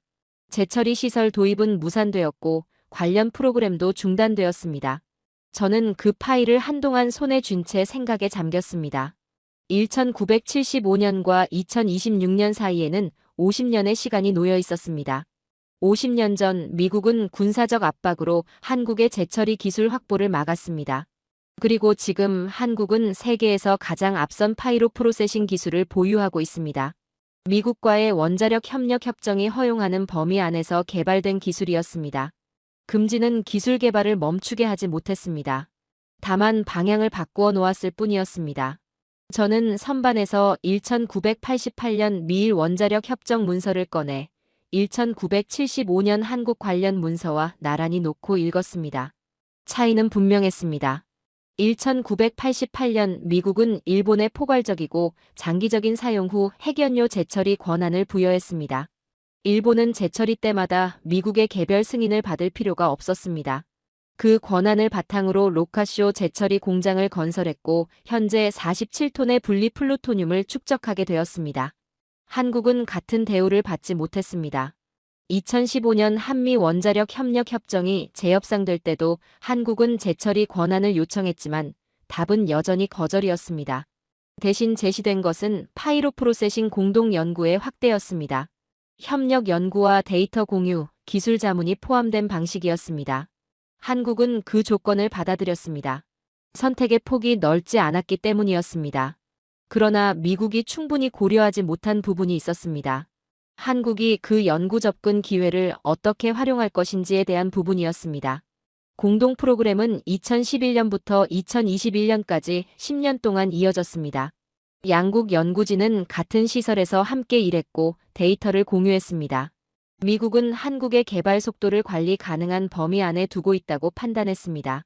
재처리 시설 도입은 무산되었고 관련 프로그램도 중단되었습니다. 저는 그 파일을 한동안 손에 쥔 채 생각에 잠겼습니다. 1975년과 2026년 사이에는 50년의 시간이 놓여 있었습니다. 50년 전 미국은 군사적 압박으로 한국의 재처리 기술 확보를 막았습니다. 그리고 지금 한국은 세계에서 가장 앞선 파이로 프로세싱 기술을 보유하고 있습니다. 미국과의 원자력 협력 협정이 허용하는 범위 안에서 개발된 기술이었습니다. 금지는 기술 개발을 멈추게 하지 못했습니다. 다만 방향을 바꾸어 놓았을 뿐이었습니다. 저는 선반에서 1988년 미일 원자력 협정 문서를 꺼내 1975년 한국 관련 문서와 나란히 놓고 읽었습니다. 차이는 분명했습니다. 1988년 미국은 일본에 포괄적이고 장기적인 사용 후 핵연료 재처리 권한을 부여했습니다. 일본은 재처리 때마다 미국의 개별 승인을 받을 필요가 없었습니다. 그 권한을 바탕으로 로카쇼 재처리 공장을 건설했고 현재 47톤의 분리 플루토늄을 축적하게 되었습니다. 한국은 같은 대우를 받지 못했습니다. 2015년 한미 원자력 협력 협정이 재협상될 때도 한국은 재처리 권한을 요청했지만 답은 여전히 거절이었습니다. 대신 제시된 것은 파이로 프로세싱 공동 연구의 확대였습니다. 협력 연구와 데이터 공유, 기술 자문이 포함된 방식이었습니다. 한국은 그 조건을 받아들였습니다. 선택의 폭이 넓지 않았기 때문이었습니다. 그러나 미국이 충분히 고려하지 못한 부분이 있었습니다. 한국이 그 연구 접근 기회를 어떻게 활용할 것인지에 대한 부분이었습니다. 공동 프로그램은 2011년부터 2021년까지 10년 동안 이어졌습니다. 양국 연구진은 같은 시설에서 함께 일했고 데이터를 공유했습니다. 미국은 한국의 개발 속도를 관리 가능한 범위 안에 두고 있다고 판단했습니다.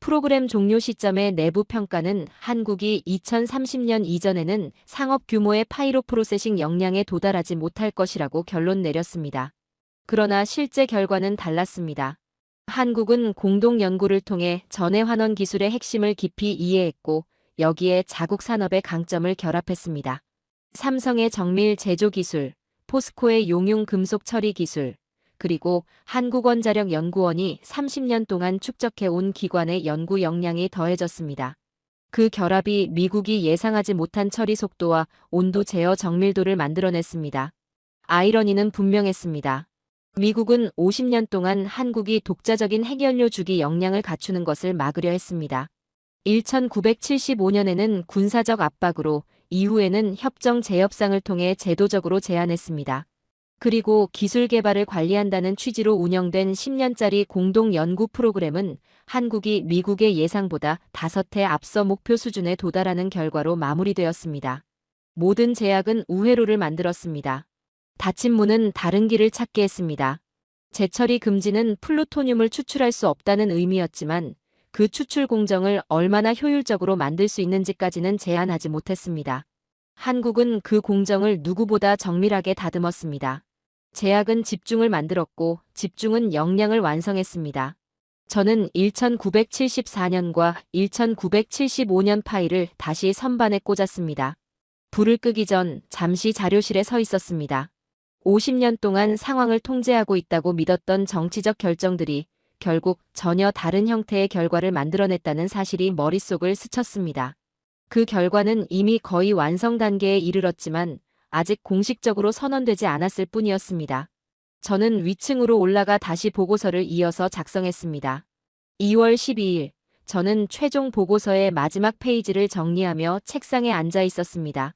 프로그램 종료 시점의 내부 평가는 한국이 2030년 이전에는 상업 규모의 파이로 프로세싱 역량에 도달하지 못할 것이라고 결론 내렸습니다. 그러나 실제 결과는 달랐습니다. 한국은 공동 연구를 통해 전해 환원 기술의 핵심을 깊이 이해했고 여기에 자국 산업의 강점을 결합했습니다. 삼성의 정밀 제조 기술, 포스코의 용융 금속 처리 기술, 그리고 한국원자력연구원이 30년 동안 축적해온 기관의 연구 역량이 더해졌습니다. 그 결합이 미국이 예상하지 못한 처리 속도와 온도 제어 정밀도를 만들어냈습니다. 아이러니는 분명했습니다. 미국은 50년 동안 한국이 독자적인 핵연료 주기 역량을 갖추는 것을 막으려 했습니다. 1975년에는 군사적 압박으로 이후에는 협정 재협상을 통해 제도적으로 제한했습니다. 그리고 기술 개발을 관리한다는 취지로 운영된 10년짜리 공동 연구 프로그램은 한국이 미국의 예상보다 5해 앞서 목표 수준에 도달하는 결과로 마무리되었습니다. 모든 제약은 우회로를 만들었습니다. 닫힌 문은 다른 길을 찾게 했습니다. 재처리 금지는 플루토늄을 추출할 수 없다는 의미였지만 그 추출 공정을 얼마나 효율적으로 만들 수 있는지까지는 제한하지 못했습니다. 한국은 그 공정을 누구보다 정밀하게 다듬었습니다. 제약은 집중을 만들었고 집중은 역량을 완성했습니다. 저는 1974년과 1975년 파일을 다시 선반에 꽂았습니다. 불을 끄기 전 잠시 자료실에 서 있었습니다. 50년 동안 상황을 통제하고 있다고 믿었던 정치적 결정들이 결국 전혀 다른 형태의 결과를 만들어냈다는 사실이 머릿속을 스쳤습니다. 그 결과는 이미 거의 완성 단계에 이르렀지만 아직 공식적으로 선언되지 않았을 뿐이었습니다. 저는 위층으로 올라가 다시 보고서를 이어서 작성했습니다. 2월 12일, 저는 최종 보고서의 마지막 페이지를 정리하며 책상에 앉아 있었습니다.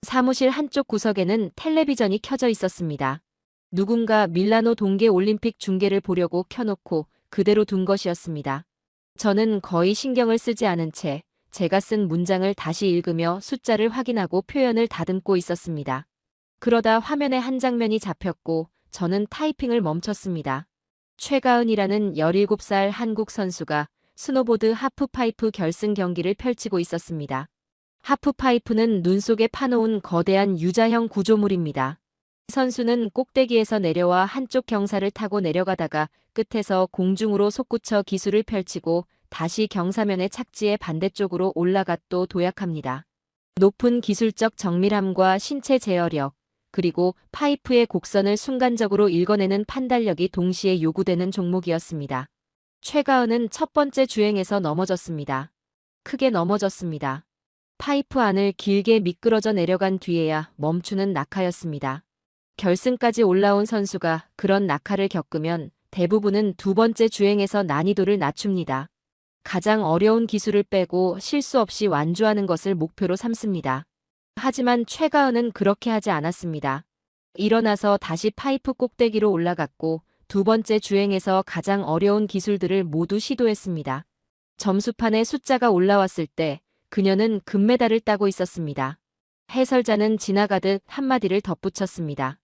사무실 한쪽 구석에는 텔레비전이 켜져 있었습니다. 누군가 밀라노 동계올림픽 중계를 보려고 켜놓고 그대로 둔 것이었습니다. 저는 거의 신경을 쓰지 않은 채 제가 쓴 문장을 다시 읽으며 숫자를 확인하고 표현을 다듬고 있었습니다. 그러다 화면에 한 장면이 잡혔고 저는 타이핑을 멈췄습니다. 최가은이라는 17살 한국 선수가 스노보드 하프파이프 결승 경기를 펼치고 있었습니다. 하프파이프는 눈 속에 파놓은 거대한 U자형 구조물입니다. 선수는 꼭대기에서 내려와 한쪽 경사를 타고 내려가다가 끝에서 공중으로 솟구쳐 기술을 펼치고 다시 경사면의 착지의 반대쪽으로 올라가 또 도약합니다. 높은 기술적 정밀함과 신체 제어력, 그리고 파이프의 곡선을 순간적으로 읽어내는 판단력이 동시에 요구되는 종목이었습니다. 최가은은 첫 번째 주행에서 넘어졌습니다. 크게 넘어졌습니다. 파이프 안을 길게 미끄러져 내려간 뒤에야 멈추는 낙하였습니다. 결승까지 올라온 선수가 그런 낙하를 겪으면 대부분은 두 번째 주행에서 난이도를 낮춥니다. 가장 어려운 기술을 빼고 실수 없이 완주하는 것을 목표로 삼습니다. 하지만 최가은은 그렇게 하지 않았습니다. 일어나서 다시 파이프 꼭대기로 올라갔고 두 번째 주행에서 가장 어려운 기술들을 모두 시도했습니다. 점수판에 숫자가 올라왔을 때 그녀는 금메달을 따고 있었습니다. 해설자는 지나가듯 한마디를 덧붙였습니다.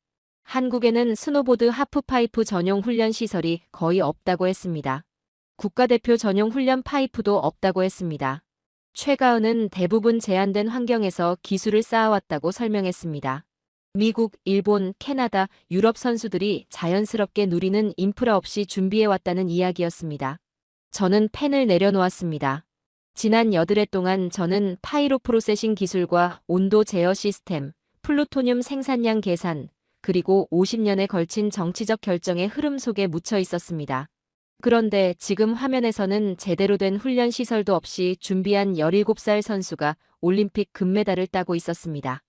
한국에는 스노보드 하프파이프 전용 훈련 시설이 거의 없다고 했습니다. 국가대표 전용 훈련 파이프도 없다고 했습니다. 최가은은 대부분 제한된 환경에서 기술을 쌓아왔다고 설명했습니다. 미국, 일본, 캐나다, 유럽 선수들이 자연스럽게 누리는 인프라 없이 준비해왔다는 이야기였습니다. 저는 펜을 내려놓았습니다. 지난 8해 동안 저는 파이로 프로세싱 기술과 온도 제어 시스템, 플루토늄 생산량 계산, 그리고 50년에 걸친 정치적 결정의 흐름 속에 묻혀 있었습니다. 그런데 지금 화면에서는 제대로 된 훈련 시설도 없이 준비한 17살 선수가 올림픽 금메달을 따고 있었습니다.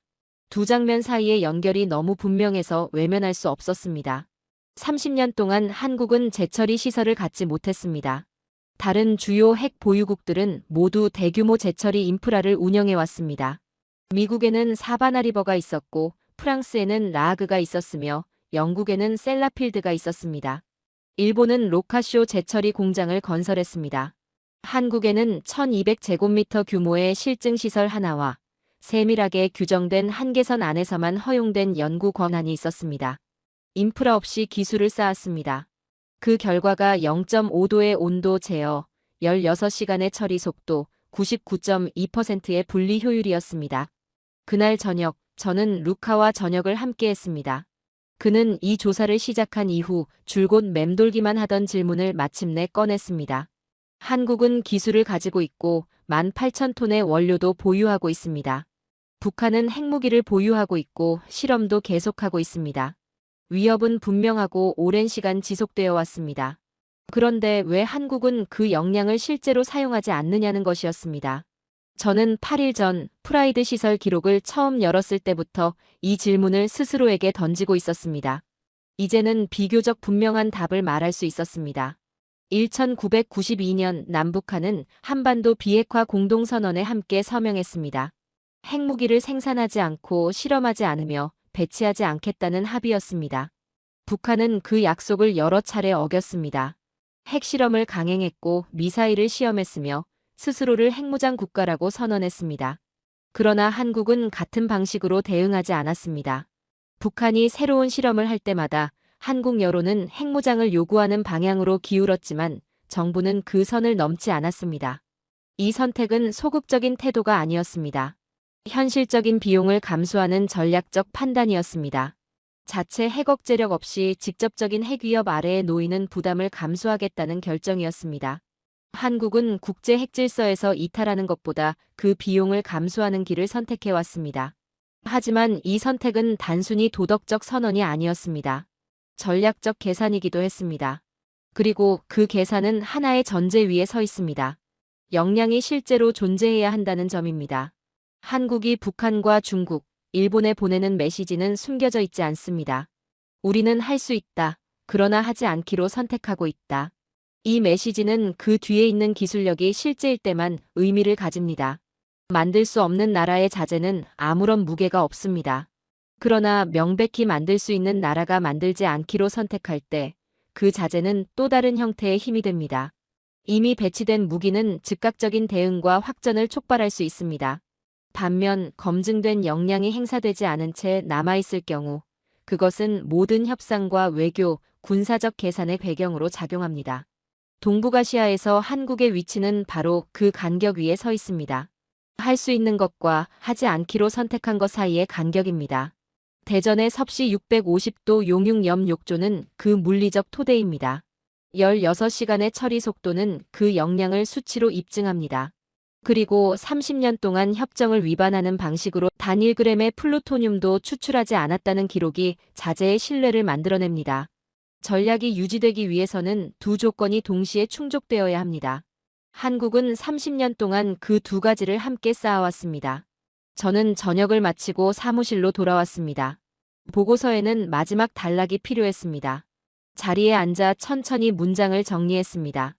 두 장면 사이의 연결이 너무 분명해서 외면할 수 없었습니다. 30년 동안 한국은 재처리 시설을 갖지 못했습니다. 다른 주요 핵 보유국들은 모두 대규모 재처리 인프라를 운영해왔습니다. 미국에는 사바나리버가 있었고 프랑스에는 라하그가 있었으며 영국에는 셀라필드가 있었습니다. 일본은 로카쇼 재처리 공장을 건설했습니다. 한국에는 1200제곱미터 규모의 실증시설 하나와 세밀하게 규정된 한계선 안에서만 허용된 연구 권한이 있었습니다. 인프라 없이 기술을 쌓았습니다. 그 결과가 0.5도의 온도 제어, 16시간의 처리 속도, 99.2%의 분리 효율이었습니다. 그날 저녁, 저는 루카와 저녁을 함께 했습니다. 그는 이 조사를 시작한 이후 줄곧 맴돌기만 하던 질문을 마침내 꺼냈습니다. 한국은 기술을 가지고 있고 18,000톤의 원료도 보유하고 있습니다. 북한은 핵무기를 보유하고 있고 실험도 계속하고 있습니다. 위협은 분명하고 오랜 시간 지속되어 왔습니다. 그런데 왜 한국은 그 역량을 실제로 사용하지 않느냐는 것이었습니다. 저는 8일 전 프라이드 시설 기록을 처음 열었을 때부터 이 질문을 스스로에게 던지고 있었습니다. 이제는 비교적 분명한 답을 말할 수 있었습니다. 1992년 남북한은 한반도 비핵화 공동선언에 함께 서명했습니다. 핵무기를 생산하지 않고 실험하지 않으며 배치하지 않겠다는 합의였습니다. 북한은 그 약속을 여러 차례 어겼습니다. 핵실험을 강행했고 미사일을 시험했으며 스스로를 핵무장 국가라고 선언했습니다. 그러나 한국은 같은 방식으로 대응하지 않았습니다. 북한이 새로운 실험을 할 때마다 한국 여론은 핵무장을 요구하는 방향으로 기울었지만 정부는 그 선을 넘지 않았습니다. 이 선택은 소극적인 태도가 아니었습니다. 현실적인 비용을 감수하는 전략적 판단이었습니다. 자체 핵억제력 없이 직접적인 핵위협 아래에 놓이는 부담을 감수하겠다는 결정이었습니다. 한국은 국제 핵질서에서 이탈하는 것보다 그 비용을 감수하는 길을 선택해왔습니다. 하지만 이 선택은 단순히 도덕적 선언이 아니었습니다. 전략적 계산이기도 했습니다. 그리고 그 계산은 하나의 전제 위에 서 있습니다. 역량이 실제로 존재해야 한다는 점입니다. 한국이 북한과 중국, 일본에 보내는 메시지는 숨겨져 있지 않습니다. 우리는 할 수 있다. 그러나 하지 않기로 선택하고 있다. 이 메시지는 그 뒤에 있는 기술력이 실제일 때만 의미를 가집니다. 만들 수 없는 나라의 자제는 아무런 무게가 없습니다. 그러나 명백히 만들 수 있는 나라가 만들지 않기로 선택할 때 그 자제는 또 다른 형태의 힘이 됩니다. 이미 배치된 무기는 즉각적인 대응과 확전을 촉발할 수 있습니다. 반면 검증된 역량이 행사되지 않은 채 남아있을 경우 그것은 모든 협상과 외교, 군사적 계산의 배경으로 작용합니다. 동북아시아에서 한국의 위치는 바로 그 간격 위에 서 있습니다. 할 수 있는 것과 하지 않기로 선택한 것 사이의 간격입니다. 대전의 섭씨 650도 용융염 욕조는 그 물리적 토대입니다. 16시간의 처리 속도는 그 역량을 수치로 입증합니다. 그리고 30년 동안 협정을 위반하는 방식으로 단 1g의 플루토늄도 추출하지 않았다는 기록이 자재의 신뢰를 만들어냅니다. 전략이 유지되기 위해서는 두 조건이 동시에 충족되어야 합니다. 한국은 30년 동안 그 두 가지를 함께 쌓아왔습니다. 저는 저녁을 마치고 사무실로 돌아왔습니다. 보고서에는 마지막 단락이 필요했습니다. 자리에 앉아 천천히 문장을 정리했습니다.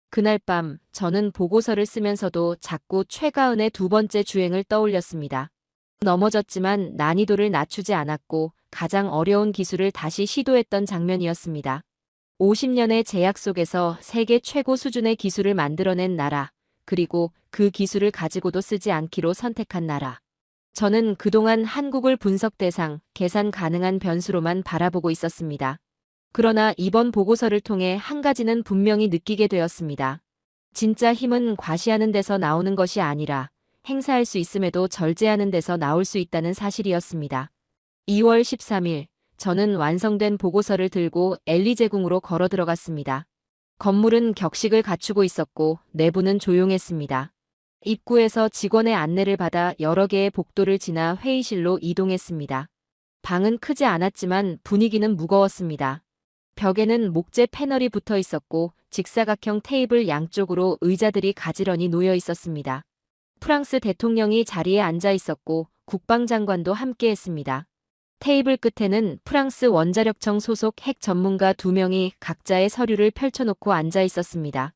그날 밤 저는 보고서를 쓰면서도 자꾸 최가은의 두 번째 주행을 떠올렸습니다. 넘어졌지만 난이도를 낮추지 않았고 가장 어려운 기술을 다시 시도했던 장면이었습니다. 50년의 제약 속에서 세계 최고 수준의 기술을 만들어낸 나라, 그리고 그 기술을 가지고도 쓰지 않기로 선택한 나라. 저는 그동안 한국을 분석 대상, 계산 가능한 변수로만 바라보고 있었습니다. 그러나 이번 보고서를 통해 한 가지는 분명히 느끼게 되었습니다. 진짜 힘은 과시하는 데서 나오는 것이 아니라 행사할 수 있음에도 절제하는 데서 나올 수 있다는 사실이었습니다. 2월 13일, 저는 완성된 보고서를 들고 엘리제궁으로 걸어 들어갔습니다. 건물은 격식을 갖추고 있었고 내부는 조용했습니다. 입구에서 직원의 안내를 받아 여러 개의 복도를 지나 회의실로 이동했습니다. 방은 크지 않았지만 분위기는 무거웠습니다. 벽에는 목재 패널이 붙어 있었고 직사각형 테이블 양쪽으로 의자들이 가지런히 놓여 있었습니다. 프랑스 대통령이 자리에 앉아 있었고 국방장관도 함께했습니다. 테이블 끝에는 프랑스 원자력청 소속 핵 전문가 2명이 각자의 서류를 펼쳐놓고 앉아 있었습니다.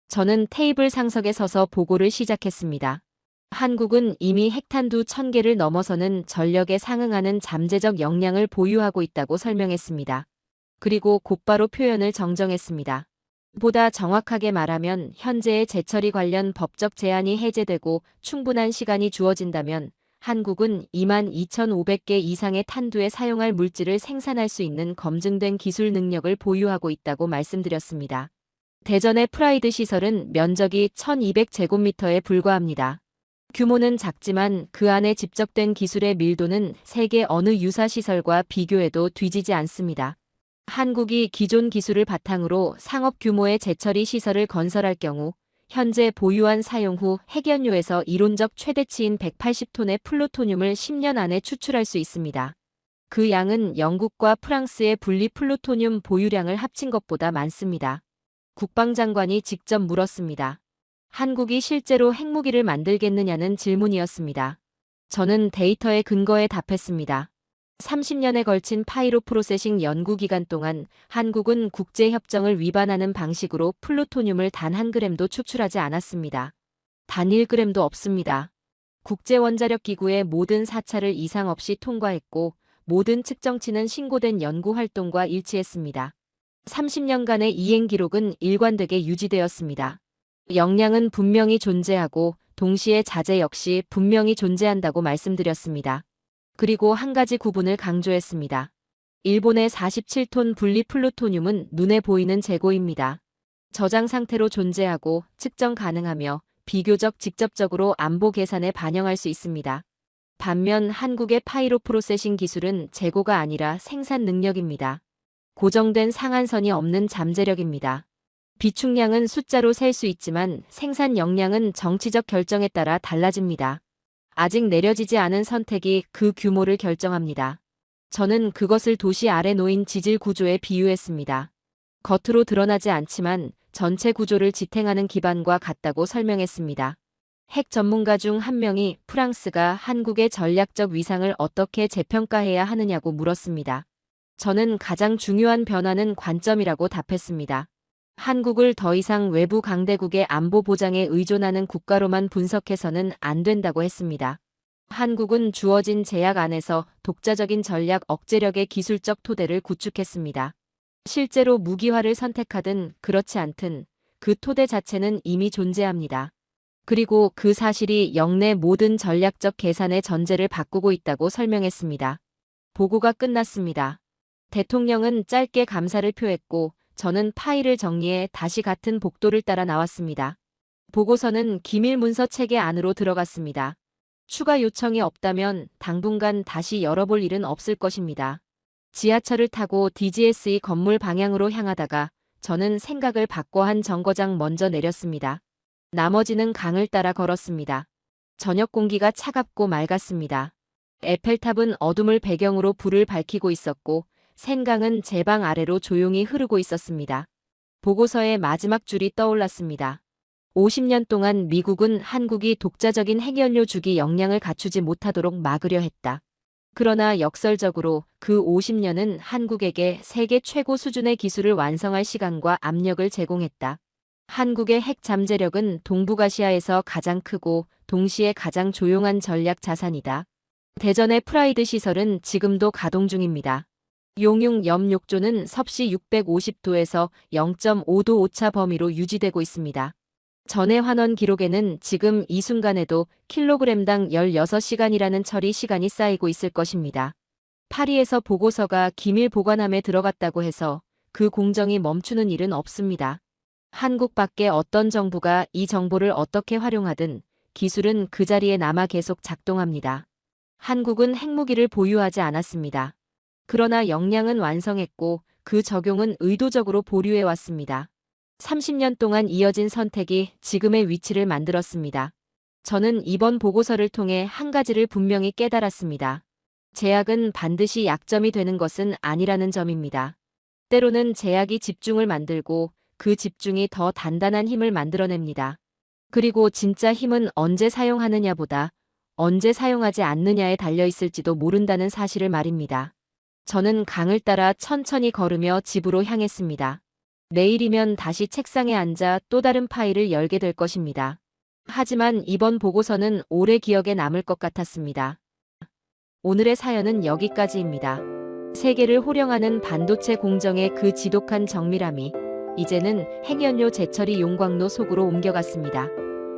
저는 테이블 상석에 서서 보고를 시작했습니다. 한국은 이미 핵탄두 1000개를 넘어서는 전력에 상응하는 잠재적 역량을 보유하고 있다고 설명했습니다. 그리고 곧바로 표현을 정정했습니다. 보다 정확하게 말하면 현재의 재처리 관련 법적 제한이 해제되고 충분한 시간이 주어진다면 한국은 22,500개 이상의 탄두에 사용할 물질을 생산할 수 있는 검증된 기술 능력을 보유하고 있다고 말씀드렸습니다. 대전의 프라이드 시설은 면적이 1200제곱미터에 불과합니다. 규모는 작지만 그 안에 집적된 기술의 밀도는 세계 어느 유사 시설과 비교해도 뒤지지 않습니다. 한국이 기존 기술을 바탕으로 상업 규모의 재처리 시설을 건설할 경우 현재 보유한 사용 후 핵연료에서 이론적 최대치인 180톤의 플루토늄을 10년 안에 추출할 수 있습니다. 그 양은 영국과 프랑스의 분리 플루토늄 보유량을 합친 것보다 많습니다. 국방장관이 직접 물었습니다. 한국이 실제로 핵무기를 만들겠느냐는 질문이었습니다. 저는 데이터에 근거해 답했습니다. 30년에 걸친 파이로 프로세싱 연구 기간 동안 한국은 국제협정을 위반하는 방식으로 플루토늄을 단 1g도 추출하지 않았습니다. 단 1g도 없습니다. 국제원자력기구의 모든 사찰을 이상 없이 통과했고 모든 측정치는 신고된 연구 활동과 일치했습니다. 30년간의 이행 기록은 일관되게 유지되었습니다. 역량은 분명히 존재하고 동시에 자재 역시 분명히 존재한다고 말씀드렸습니다. 그리고 한 가지 구분을 강조했습니다. 일본의 47톤 분리 플루토늄은 눈에 보이는 재고입니다. 저장 상태로 존재하고 측정 가능하며 비교적 직접적으로 안보 계산에 반영할 수 있습니다. 반면 한국의 파이로 프로세싱 기술은 재고가 아니라 생산 능력입니다. 고정된 상한선이 없는 잠재력입니다. 비축량은 숫자로 셀 수 있지만 생산 역량은 정치적 결정에 따라 달라집니다. 아직 내려지지 않은 선택이 그 규모를 결정합니다. 저는 그것을 도시 아래 놓인 지질 구조에 비유했습니다. 겉으로 드러나지 않지만 전체 구조를 지탱하는 기반과 같다고 설명했습니다. 핵 전문가 중 한 명이 프랑스가 한국의 전략적 위상을 어떻게 재평가해야 하느냐고 물었습니다. 저는 가장 중요한 변화는 관점이라고 답했습니다. 한국을 더 이상 외부 강대국의 안보 보장에 의존하는 국가로만 분석해서는 안 된다고 했습니다. 한국은 주어진 제약 안에서 독자적인 전략 억제력의 기술적 토대를 구축했습니다. 실제로 무기화를 선택하든 그렇지 않든 그 토대 자체는 이미 존재합니다. 그리고 그 사실이 영내 모든 전략적 계산의 전제를 바꾸고 있다고 설명했습니다. 보고가 끝났습니다. 대통령은 짧게 감사를 표했고 저는 파일을 정리해 다시 같은 복도를 따라 나왔습니다. 보고서는 기밀 문서 체계 안으로 들어갔습니다. 추가 요청이 없다면 당분간 다시 열어볼 일은 없을 것입니다. 지하철을 타고 DGSE 건물 방향으로 향하다가 저는 생각을 바꿔 한 정거장 먼저 내렸습니다. 나머지는 강을 따라 걸었습니다. 저녁 공기가 차갑고 맑았습니다. 에펠탑은 어둠을 배경으로 불을 밝히고 있었고 센강은 제 방 아래로 조용히 흐르고 있었습니다. 보고서의 마지막 줄이 떠올랐습니다. 50년 동안 미국은 한국이 독자적인 핵연료 주기 역량을 갖추지 못하도록 막으려 했다. 그러나 역설적으로 그 50년은 한국에게 세계 최고 수준의 기술을 완성할 시간과 압력을 제공했다. 한국의 핵 잠재력은 동북아시아에서 가장 크고 동시에 가장 조용한 전략 자산이다. 대전의 프라이드 시설은 지금도 가동 중입니다. 용융 염욕조는 섭씨 650도에서 0.5도 오차 범위로 유지되고 있습니다. 전해 환원 기록에는 지금 이 순간에도 킬로그램당 16시간이라는 처리 시간이 쌓이고 있을 것입니다. 파리에서 보고서가 기밀 보관함에 들어갔다고 해서 그 공정이 멈추는 일은 없습니다. 한국 밖의 어떤 정부가 이 정보를 어떻게 활용하든 기술은 그 자리에 남아 계속 작동합니다. 한국은 핵무기를 보유하지 않았습니다. 그러나 역량은 완성했고 그 적용은 의도적으로 보류해 왔습니다. 30년 동안 이어진 선택이 지금의 위치를 만들었습니다. 저는 이번 보고서를 통해 한 가지를 분명히 깨달았습니다. 제약은 반드시 약점이 되는 것은 아니라는 점입니다. 때로는 제약이 집중을 만들고 그 집중이 더 단단한 힘을 만들어냅니다. 그리고 진짜 힘은 언제 사용하느냐보다 언제 사용하지 않느냐에 달려있을지도 모른다는 사실을 말입니다. 저는 강을 따라 천천히 걸으며 집으로 향했습니다. 내일이면 다시 책상에 앉아 또 다른 파일을 열게 될 것입니다. 하지만 이번 보고서는 오래 기억에 남을 것 같았습니다. 오늘의 사연은 여기까지입니다. 세계를 호령하는 반도체 공정의 그 지독한 정밀함이 이제는 핵연료 재처리 용광로 속으로 옮겨갔습니다.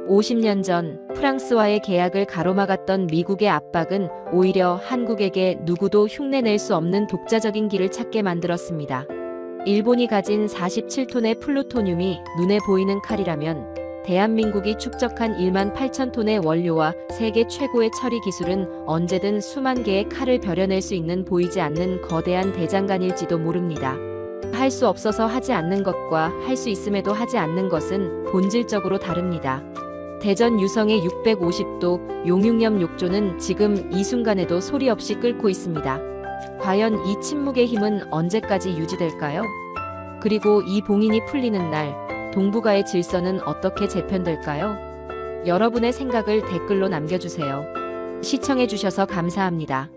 50년 전 프랑스와의 계약을 가로막았던 미국의 압박은 오히려 한국에게 누구도 흉내낼 수 없는 독자적인 길을 찾게 만들었습니다. 일본이 가진 47톤의 플루토늄이 눈에 보이는 칼이라면 대한민국이 축적한 1만 8천 톤의 원료와 세계 최고의 처리 기술은 언제든 수만 개의 칼을 벼려낼 수 있는 보이지 않는 거대한 대장간일지도 모릅니다. 할 수 없어서 하지 않는 것과 할 수 있음에도 하지 않는 것은 본질적으로 다릅니다. 대전 유성의 650도 용융염 욕조는 지금 이 순간에도 소리 없이 끓고 있습니다. 과연 이 침묵의 힘은 언제까지 유지될까요? 그리고 이 봉인이 풀리는 날, 동북아의 질서는 어떻게 재편될까요? 여러분의 생각을 댓글로 남겨주세요. 시청해주셔서 감사합니다.